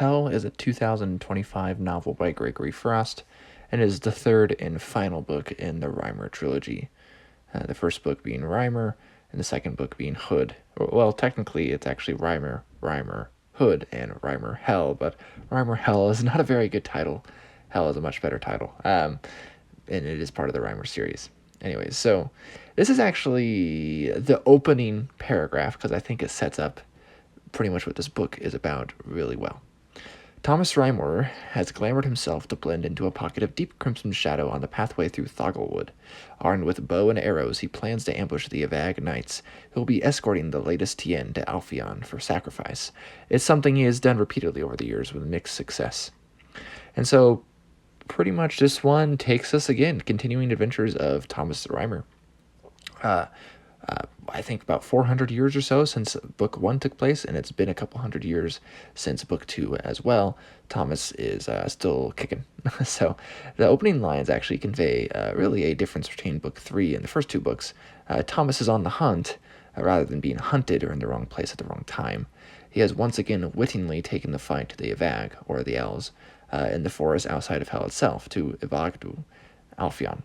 Hell is a 2025 novel by Gregory and is the third and final book in the Reimer trilogy. The first book being Reimer, and the second book being Hood. Well, technically, it's actually Reimer Hood, and Reimer Hell, but Reimer Hell is not a very good title. Hell is a much better title, and it is part of the Reimer series. Anyways, so this is actually the opening paragraph, because I think it sets up pretty much what this book is about really well. Thomas Reimer has glamored himself to blend into a pocket of deep crimson shadow on the pathway through Thoglewood. Armed with bow and arrows, he plans to ambush the Avag Knights, who will be escorting the latest Tien to Alpheon for sacrifice. It's something he has done repeatedly over the years with mixed success. And so, pretty much this one takes us again, continuing adventures of Thomas Reimer. I think about 400 years or so since book 1 took place, and it's been a couple hundred years since book 2 as well. Thomas is still kicking. So the opening lines actually convey really a difference between book 3 and the first two books. Thomas is on the hunt rather than being hunted or in the wrong place at the wrong time. He has once again wittingly taken the fight to the Avag, or the Elves, in the forest outside of Hell itself, to Evagdu, Alpheon.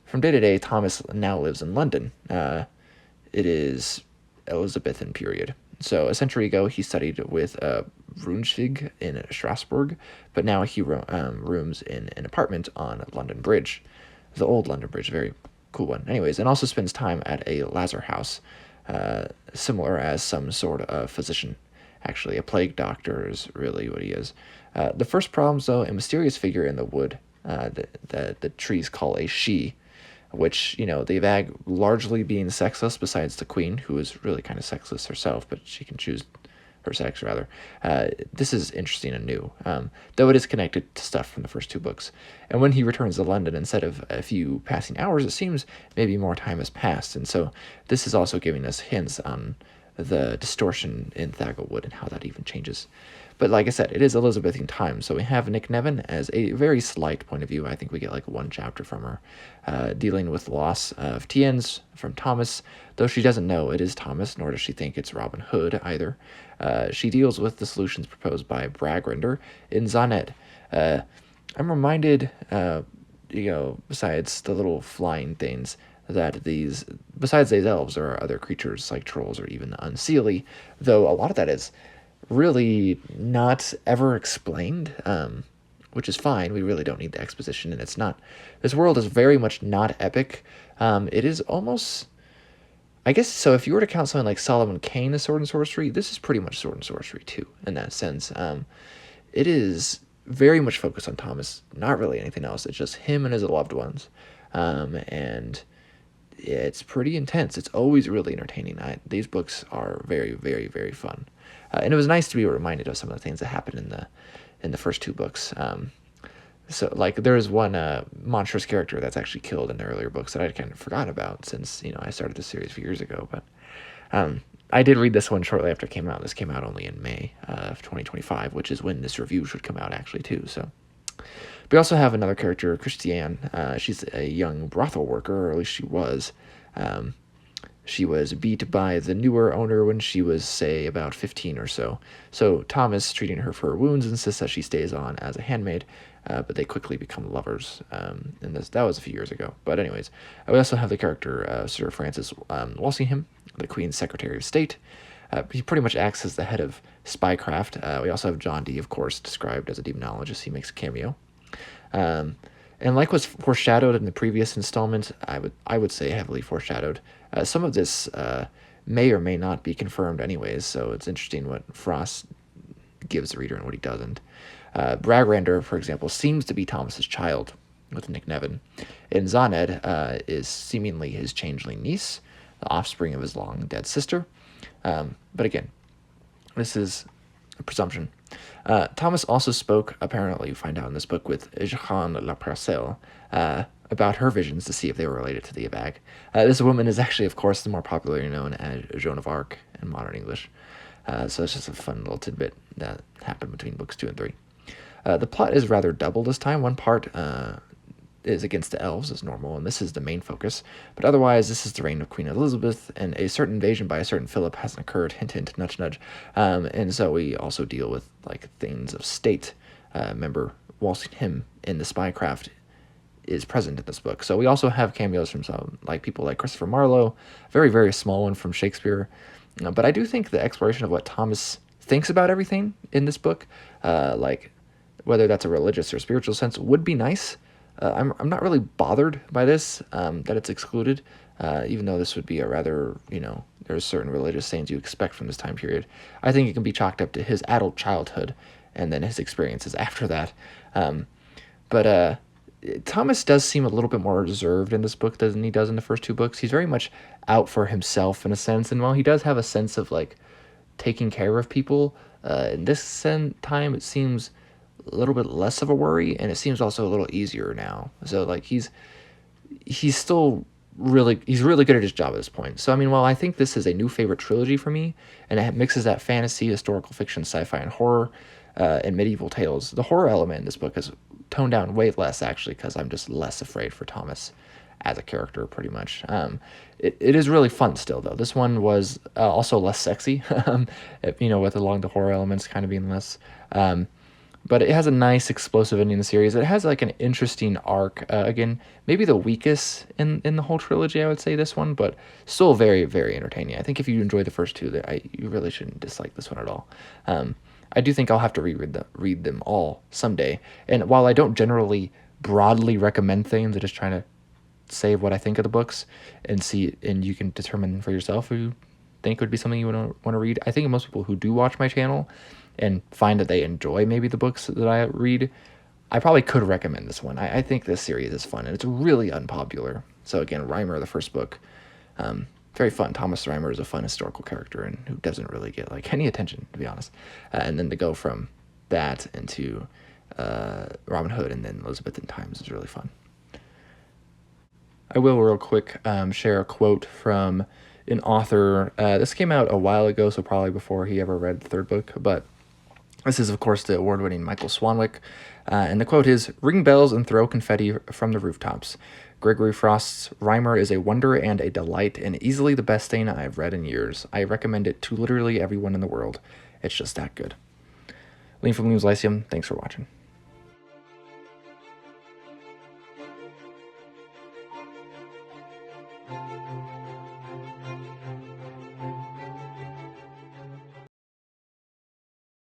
From day to day, Thomas now lives in London. It is Elizabethan period. So a century ago, he studied with Brunsvig in Strasbourg, but now he rooms in an apartment on London Bridge. The old London Bridge, very cool one. Anyways, and also spends time at a Lazar house, similar as some sort of physician. Actually, a plague doctor is really what he is. The first problem's, though, a mysterious figure in the wood that the trees call a she, which, the Avag largely being sexless besides the queen, who is really kind of sexless herself, but she can choose her sex, rather. This is interesting and new, though it is connected to stuff from the first two books. And when he returns to London, instead of a few passing hours, it seems maybe more time has passed, and so this is also giving us hints on the distortion in Thaglewood and how that even changes. But like I said, it is Elizabethan time, so we have Nick Nevin as a very slight point of view. I think we get like one chapter from her, dealing with loss of Tien's from Thomas, though she doesn't know it is Thomas, nor does she think it's Robin Hood either. She deals with the solutions proposed by Bragrender in Zanet. I'm reminded, besides the little flying things, that besides these elves, there are other creatures like trolls or even unseelie, though a lot of that is really not ever explained, which is fine. We really don't need the exposition, and it's not. This world is very much not epic. It is almost, I guess, so if you were to count something like Solomon Kane as Sword and Sorcery, this is pretty much Sword and Sorcery too, in that sense. It is very much focused on Thomas, not really anything else. It's just him and his loved ones, and it's pretty intense. It's always really entertaining. These books are very, very, very fun. And it was nice to be reminded of some of the things that happened in the first two books. So, like, there's one monstrous character that's actually killed in the earlier books that I'd kind of forgotten about since, I started this series a few years ago. But I did read this one shortly after it came out. This came out only in May of 2025, which is when this review should come out, actually, too. So, we also have another character, Christiane. She's a young brothel worker, or at least she was. She was beat by the newer owner when she was, say, about 15 or so. So Thomas, treating her for her wounds, insists that she stays on as a handmaid, but they quickly become lovers. And that was a few years ago. But anyways, we also have the character Sir Francis Walsingham, the Queen's Secretary of State. He pretty much acts as the head of spycraft. We also have John Dee, of course, described as a demonologist. He makes a cameo. And like was foreshadowed in the previous installment, I would say heavily foreshadowed. Some of this may or may not be confirmed anyways, so it's interesting what Frost gives the reader and what he doesn't. Bragrander, for example, seems to be Thomas's child with Nick Nevin. And Zaned is seemingly his changeling niece, the offspring of his long-dead sister. But again, this is a presumption. Thomas also spoke, apparently, you find out in this book, with Jeanne La Parcelle about her visions to see if they were related to the Avag. This woman is actually, of course, the more popularly known as Joan of Arc in modern English. So it's just a fun little tidbit that happened between books 2 and 3. The plot is rather double this time. One part is against the elves as normal, and this is the main focus. But otherwise, this is the reign of Queen Elizabeth, and a certain invasion by a certain Philip hasn't occurred. Hint, hint, nudge, nudge. And so we also deal with like things of state. Remember, Walsingham in the spycraft is present in this book. So we also have cameos from some like people like Christopher Marlowe, very very small one from Shakespeare. But I do think the exploration of what Thomas thinks about everything in this book, like whether that's a religious or spiritual sense, would be nice. I'm not really bothered by this, that it's excluded, even though this would be a rather, there's certain religious sayings you expect from this time period. I think it can be chalked up to his adult childhood and then his experiences after that. But Thomas does seem a little bit more reserved in this book than he does in the first two books. He's very much out for himself in a sense, and while he does have a sense of like taking care of people, in this time it seems a little bit less of a worry, and it seems also a little easier now. So like he's still he's really good at his job at this point. So I mean, while I think this is a new favorite trilogy for me, and it mixes that fantasy, historical fiction, sci-fi, and horror, and medieval tales, the horror element in this book is toned down way less actually, because I'm just less afraid for Thomas as a character, pretty much. It is really fun still, though. This one was also less sexy, with along the horror elements kind of being less. But it has a nice explosive ending in the series. It has like an interesting arc. Again, maybe the weakest in the whole trilogy, I would say this one, but still very, very entertaining. I think if you enjoy the first two, you really shouldn't dislike this one at all. I do think I'll have to read them all someday. And while I don't generally broadly recommend things, I'm just trying to say what I think of the books and you can determine for yourself if you think would be something you want to read. I think most people who do watch my channel and find that they enjoy maybe the books that I read, I probably could recommend this one. I think this series is fun, and it's really unpopular. So again, Reimer, the first book, very fun. Thomas Reimer is a fun historical character and who doesn't really get like any attention, to be honest. And then to go from that into Robin Hood and then Elizabethan times is really fun. I will real quick share a quote from an author. This came out a while ago, so probably before he ever read the third book, but this is, of course, the award-winning Michael Swanwick, and the quote is, "Ring bells and throw confetti from the rooftops. Gregory Frost's Reimer is a wonder and a delight, and easily the best thing I have read in years. I recommend it to literally everyone in the world. It's just that good." Liam from Liam's Lyceum, thanks for watching.